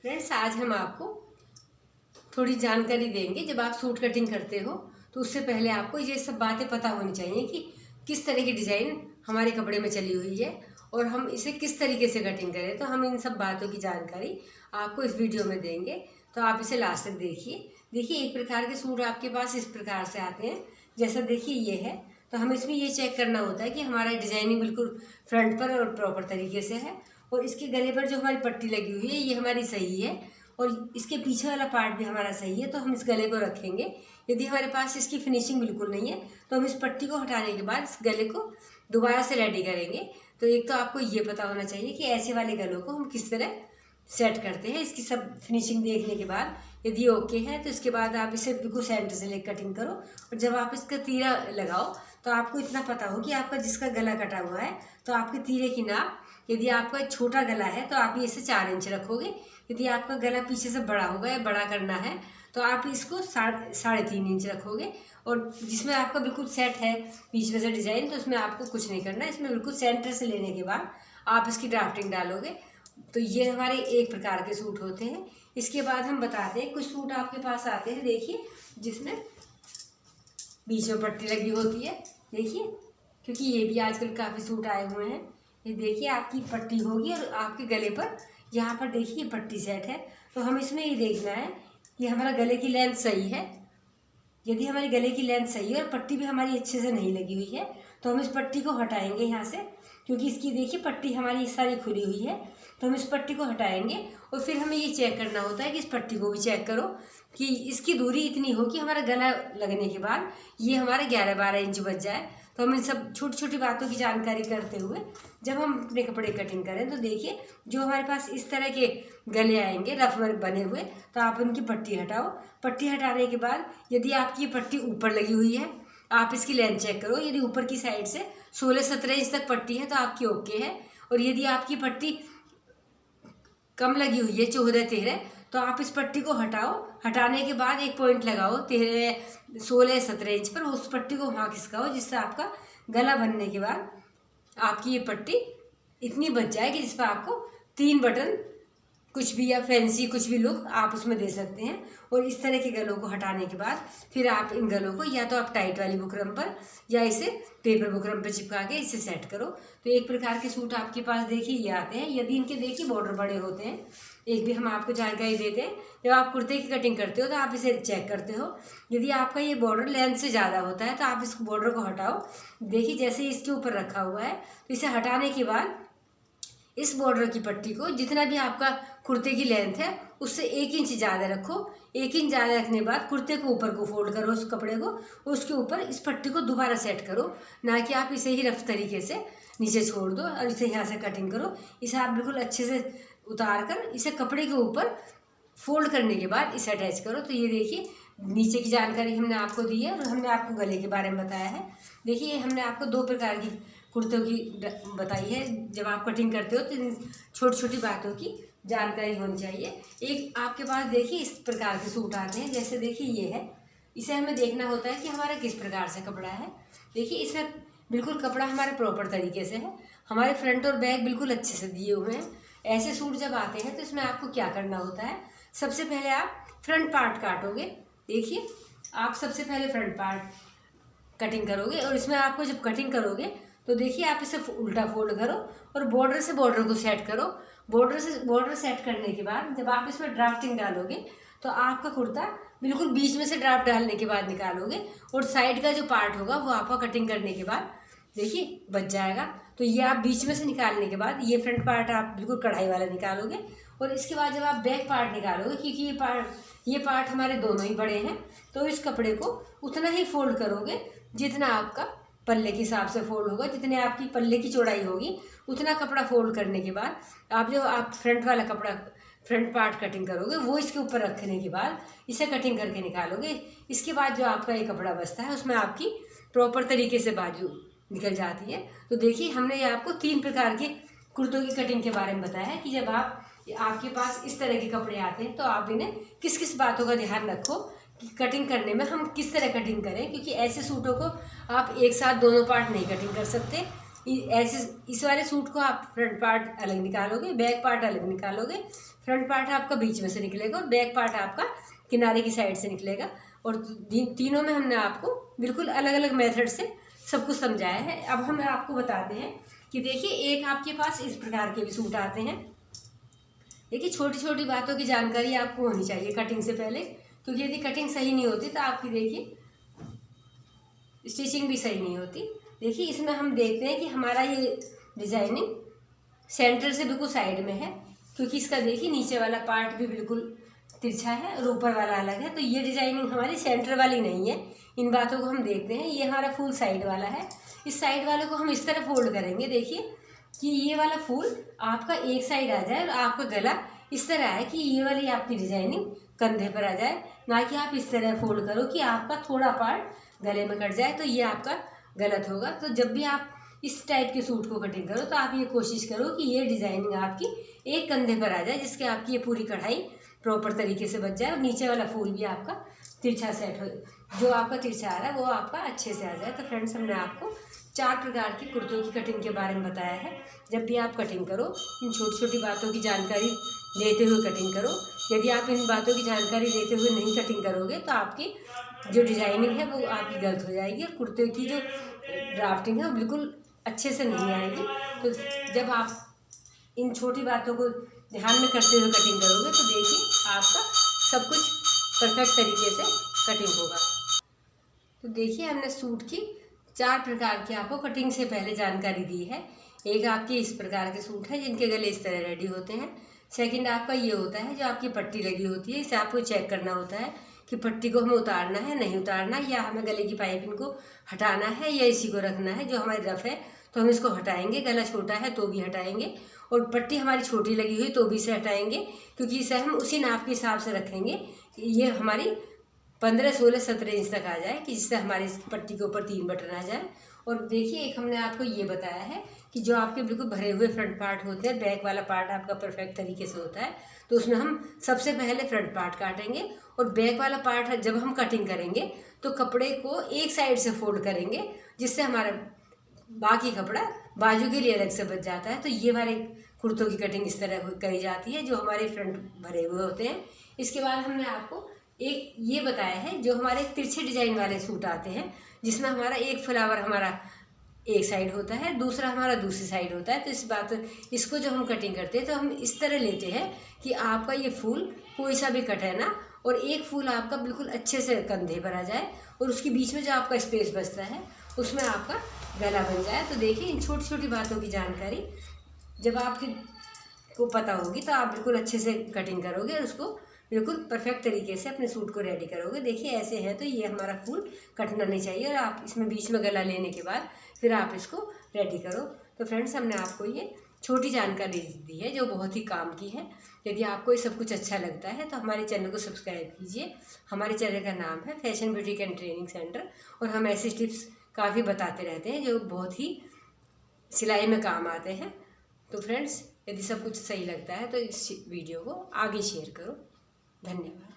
Friends, आज हम आपको थोड़ी जानकारी देंगे। जब आप सूट कटिंग करते हो तो उससे पहले आपको ये सब बातें पता होनी चाहिए कि किस तरह की डिज़ाइन हमारे कपड़े में चली हुई है और हम इसे किस तरीके से कटिंग करें। तो हम इन सब बातों की जानकारी आपको इस वीडियो में देंगे, तो आप इसे लास्ट तक देखिए। देखिए, एक प्रकार के सूट आपके पास इस प्रकार से आते हैं, जैसा देखिए ये है। तो हम इसमें ये चेक करना होता है कि हमारा डिज़ाइनिंग बिल्कुल फ्रंट पर और प्रॉपर तरीके से है, और इसके गले पर जो हमारी पट्टी लगी हुई है ये हमारी सही है, और इसके पीछे वाला पार्ट भी हमारा सही है। तो हम इस गले को रखेंगे। यदि हमारे पास इसकी फिनिशिंग बिल्कुल नहीं है तो हम इस पट्टी को हटाने के बाद इस गले को दोबारा से रेडी करेंगे। तो एक तो आपको ये पता होना चाहिए कि ऐसे वाले गलों को हम किस तरह सेट करते हैं। इसकी सब फिनिशिंग देखने के बाद यदि ओके है तो इसके बाद आप इसे बिल्कुल सेंटर से लेकर कटिंग करो, और जब आप इसका तीरा लगाओ तो आपको इतना पता हो कि आपका जिसका गला कटा हुआ है तो आपके तीरे की नाप, यदि आपका छोटा गला है तो आप इसे 4 इंच रखोगे। यदि आपका गला पीछे से बड़ा होगा या बड़ा करना है तो आप इसको 3.5 इंच रखोगे। और जिसमें आपका बिल्कुल सेट है बीच में से डिज़ाइन, तो उसमें आपको कुछ नहीं करना है। इसमें बिल्कुल सेंटर से लेने के बाद आप इसकी ड्राफ्टिंग डालोगे। तो ये हमारे एक प्रकार के सूट होते हैं। इसके बाद हम बताते हैं, कुछ सूट आपके पास आते हैं, देखिए, जिसमें बीच में पट्टी लगी होती है। देखिए, क्योंकि ये भी आजकल काफ़ी सूट आए हुए हैं। ये देखिए, आपकी पट्टी होगी और आपके गले पर यहाँ पर देखिए पट्टी सेट है। तो हम इसमें ये देखना है कि हमारा गले की लेंथ सही है। यदि हमारे गले की लेंथ सही है और पट्टी भी हमारी अच्छे से नहीं लगी हुई है तो हम इस पट्टी को हटाएंगे यहाँ से, क्योंकि इसकी देखिए पट्टी हमारी सारी खुली हुई है। तो हम इस पट्टी को हटाएंगे और फिर हमें ये चेक करना होता है कि इस पट्टी को भी चेक करो कि इसकी दूरी इतनी हो कि हमारा गला लगने के बाद ये हमारा 11-12 इंच बच जाए। तो हम इन सब छोटी छोटी बातों की जानकारी करते हुए जब हम अपने कपड़े कटिंग करें तो देखिए, जो हमारे पास इस तरह के गले आएंगे रफ वर्क बने हुए, तो आप उनकी पट्टी हटाओ। पट्टी हटाने के बाद यदि आपकी पट्टी ऊपर लगी हुई है, आप इसकी लेंथ चेक करो। यदि ऊपर की साइड से 16-17 इंच तक पट्टी है तो आपकी ओके है। और यदि आपकी पट्टी कम लगी हुई है 14-13, तो आप इस पट्टी को हटाओ। हटाने के बाद एक पॉइंट लगाओ 16-17 इंच पर, उस पट्टी को वहाँ खिसकाओ, जिससे आपका गला बनने के बाद आपकी ये पट्टी इतनी बच जाएगी जिस पर आपको 3 बटन कुछ भी या फैंसी कुछ भी लुक आप उसमें दे सकते हैं। और इस तरह के गलों को हटाने के बाद फिर आप इन गलों को या तो आप टाइट वाली बुकरम पर या इसे पेपर बुकरम पर चिपका के इसे सेट करो। तो एक प्रकार के सूट आपके पास देखिए ये आते हैं। यदि इनके देखिए बॉर्डर बड़े होते हैं, एक भी हम आपको जानकारी देते हैं, जब आप कुर्ते की कटिंग करते हो तो आप इसे चेक करते हो। यदि आपका ये बॉर्डर लेंथ से ज़्यादा होता है तो आप इस बॉर्डर को हटाओ। देखिए, जैसे इसके ऊपर रखा हुआ है, तो इसे हटाने के बाद इस बॉर्डर की पट्टी को जितना भी आपका कुर्ते की लेंथ है उससे 1 इंच ज़्यादा रखो। 1 इंच ज़्यादा रखने के बाद कुर्ते को ऊपर को फोल्ड करो, उस कपड़े को, उसके ऊपर इस पट्टी को दोबारा सेट करो। ना कि आप इसे ही रफ तरीके से नीचे छोड़ दो और इसे यहाँ से कटिंग करो। इसे आप बिल्कुल अच्छे से उतार कर इसे कपड़े के ऊपर फोल्ड करने के बाद इसे अटैच करो। तो ये देखिए, नीचे की जानकारी हमने आपको दी है और हमने आपको गले के बारे में बताया है। देखिए, हमने आपको 2 प्रकार की कुर्तों की बताई है। जब आप कटिंग करते हो तो इन छोटी छोटी बातों की जानकारी होनी चाहिए। एक आपके पास देखिए इस प्रकार के सूट आते हैं, जैसे देखिए ये है। इसे हमें देखना होता है कि हमारा किस प्रकार से कपड़ा है। देखिए, इसमें बिल्कुल कपड़ा हमारे प्रॉपर तरीके से है, हमारे फ्रंट और बैक बिल्कुल अच्छे से दिए हुए हैं। ऐसे सूट जब आते हैं तो इसमें आपको क्या करना होता है, सबसे पहले आप फ्रंट पार्ट काटोगे। देखिए, आप सबसे पहले फ्रंट पार्ट कटिंग करोगे, और इसमें आपको जब कटिंग करोगे तो देखिए आप इसे उल्टा फोल्ड करो और बॉर्डर से बॉर्डर को सेट करो। बॉर्डर से बॉर्डर सेट करने के बाद जब आप इसमें ड्राफ्टिंग डालोगे तो आपका कुर्ता बिल्कुल बीच में से ड्राफ्ट डालने के बाद निकालोगे, और साइड का जो पार्ट होगा वो आपका कटिंग करने के बाद देखिए बच जाएगा। तो ये आप बीच में से निकालने के बाद ये फ्रंट पार्ट आप बिल्कुल कढ़ाई वाला निकालोगे। और इसके बाद जब आप बैक पार्ट निकालोगे, क्योंकि ये पार्ट हमारे दोनों ही बड़े हैं, तो इस कपड़े को उतना ही फोल्ड करोगे जितना आपका पल्ले के हिसाब से फोल्ड होगा। जितने आपकी पल्ले की चौड़ाई होगी उतना कपड़ा फोल्ड करने के बाद आप फ्रंट वाला कपड़ा फ्रंट पार्ट कटिंग करोगे, वो इसके ऊपर रखने के बाद इसे कटिंग करके निकालोगे। इसके बाद जो आपका ये कपड़ा बचता है उसमें आपकी प्रॉपर तरीके से बाजू निकल जाती है। तो देखिए, हमने ये आपको 3 प्रकार के कुर्तों की कटिंग के बारे में बताया है कि जब आपके पास इस तरह के कपड़े आते हैं तो आप इन्हें किस किस बातों का ध्यान रखो कि कटिंग करने में हम किस तरह कटिंग करें। क्योंकि ऐसे सूटों को आप एक साथ दोनों पार्ट नहीं कटिंग कर सकते। ऐसे इस वाले सूट को आप फ्रंट पार्ट अलग निकालोगे, बैक पार्ट अलग निकालोगे, फ्रंट पार्ट आपका बीच में से निकलेगा और बैक पार्ट आपका किनारे की साइड से निकलेगा। और तीनों में हमने आपको बिल्कुल अलग अलग मेथड से सब कुछ समझाया है। अब हम आपको बताते हैं कि देखिए, एक आपके पास इस प्रकार के भी सूट आते हैं। देखिए, छोटी छोटी बातों की जानकारी आपको होनी चाहिए कटिंग से पहले, क्योंकि यदि कटिंग सही नहीं होती तो आपकी देखिए स्टिचिंग भी सही नहीं होती। देखिए, इसमें हम देखते हैं कि हमारा ये डिजाइनिंग सेंटर से बिल्कुल साइड में है, क्योंकि इसका देखिए नीचे वाला पार्ट भी बिल्कुल तिरछा है और ऊपर वाला अलग है। तो ये डिजाइनिंग हमारी सेंटर वाली नहीं है। इन बातों को हम देखते हैं। ये हमारा फुल साइड वाला है। इस साइड वाले को हम इस तरह फोल्ड करेंगे, देखिए कि ये वाला फूल आपका एक साइड आ जाए और आपका गला इस तरह आए कि ये वाली आपकी डिजाइनिंग कंधे पर आ जाए, ना कि आप इस तरह फोल्ड करो कि आपका थोड़ा पार्ट गले में कट जाए, तो ये आपका गलत होगा। तो जब भी आप इस टाइप के सूट को कटिंग करो तो आप ये कोशिश करो कि ये डिजाइनिंग आपकी एक कंधे पर आ जाए, जिसके आपकी ये पूरी कढ़ाई प्रॉपर तरीके से बच जाए और नीचे वाला फूल भी आपका तिरछा सेट हो, जो आपका तिरछा आ रहा है वो आपका अच्छे से आ जाए। तो फ्रेंड्स, हमने आपको 4 प्रकार की कुर्तों की कटिंग के बारे में बताया है। जब भी आप कटिंग करो, इन छोटी छोटी बातों की जानकारी लेते हुए कटिंग करो। यदि आप इन बातों की जानकारी लेते हुए नहीं कटिंग करोगे तो आपकी जो डिजाइनिंग है वो आपकी गलत हो जाएगी और कुर्ते की जो ड्राफ्टिंग है वो बिल्कुल अच्छे से नहीं आएगी। तो जब आप इन छोटी बातों को ध्यान में करते हुए कटिंग करोगे तो देखिए आपका सब कुछ परफेक्ट तरीके से कटिंग होगा। तो देखिए, हमने सूट की 4 प्रकार की आपको कटिंग से पहले जानकारी दी है। एक आपके इस प्रकार के सूट है जिनके गले इस तरह रेडी होते हैं। सेकंड आपका ये होता है जो आपकी पट्टी लगी होती है, इसे आपको चेक करना होता है कि पट्टी को हमें उतारना है नहीं उतारना, या हमें गले की पाइपिंग को हटाना है या इसी को रखना है। जो हमारी रफ है तो हम इसको हटाएंगे, गला छोटा है तो भी हटाएंगे, और पट्टी हमारी छोटी लगी हुई तो भी इसे हटाएंगे, क्योंकि इसे हम उसी नाप के हिसाब से रखेंगे। ये हमारी 15, 16, 17 इंच तक आ जाए, कि जिससे हमारी इस पट्टी के ऊपर 3 बटन आ जाए। और देखिए, एक हमने आपको ये बताया है कि जो आपके बिल्कुल भरे हुए फ्रंट पार्ट होते हैं, बैक वाला पार्ट आपका परफेक्ट तरीके से होता है, तो उसमें हम सबसे पहले फ्रंट पार्ट काटेंगे और बैक वाला पार्ट जब हम कटिंग करेंगे तो कपड़े को एक साइड से फोल्ड करेंगे, जिससे हमारा बाकी कपड़ा बाजू के लिए अलग से बच जाता है। तो ये वाले कुर्तों की कटिंग इस तरह करी जाती है जो हमारे फ्रंट भरे हुए होते हैं। इसके बाद हमने आपको एक ये बताया है जो हमारे तिरछे डिजाइन वाले सूट आते हैं, जिसमें हमारा एक फ्लावर हमारा एक साइड होता है, दूसरा हमारा दूसरी साइड होता है। तो इसको जो हम कटिंग करते हैं तो हम इस तरह लेते हैं कि आपका ये फूल कोई सा भी कटे ना, और एक फूल आपका बिल्कुल अच्छे से कंधे पर आ जाए और उसके बीच में जो आपका स्पेस बचता है उसमें आपका गला बन जाए। तो देखिए, इन छोटी छोटी बातों की जानकारी जब आपको पता होगी तो आप बिल्कुल अच्छे से कटिंग करोगे और उसको बिल्कुल परफेक्ट तरीके से अपने सूट को रेडी करोगे। देखिए, ऐसे है तो ये हमारा फूल कटना नहीं चाहिए, और आप इसमें बीच में गला लेने के बाद फिर आप इसको रेडी करो। तो फ्रेंड्स, हमने आपको ये छोटी जानकारी दी है जो बहुत ही काम की है। यदि आपको ये सब कुछ अच्छा लगता है तो हमारे चैनल को सब्सक्राइब कीजिए। हमारे चैनल का नाम है fashion boutique and training centre, और हम ऐसी टिप्स काफ़ी बताते रहते हैं जो बहुत ही सिलाई में काम आते हैं। तो फ्रेंड्स, यदि सब कुछ सही लगता है तो इस वीडियो को आगे शेयर करो। धन्यवाद।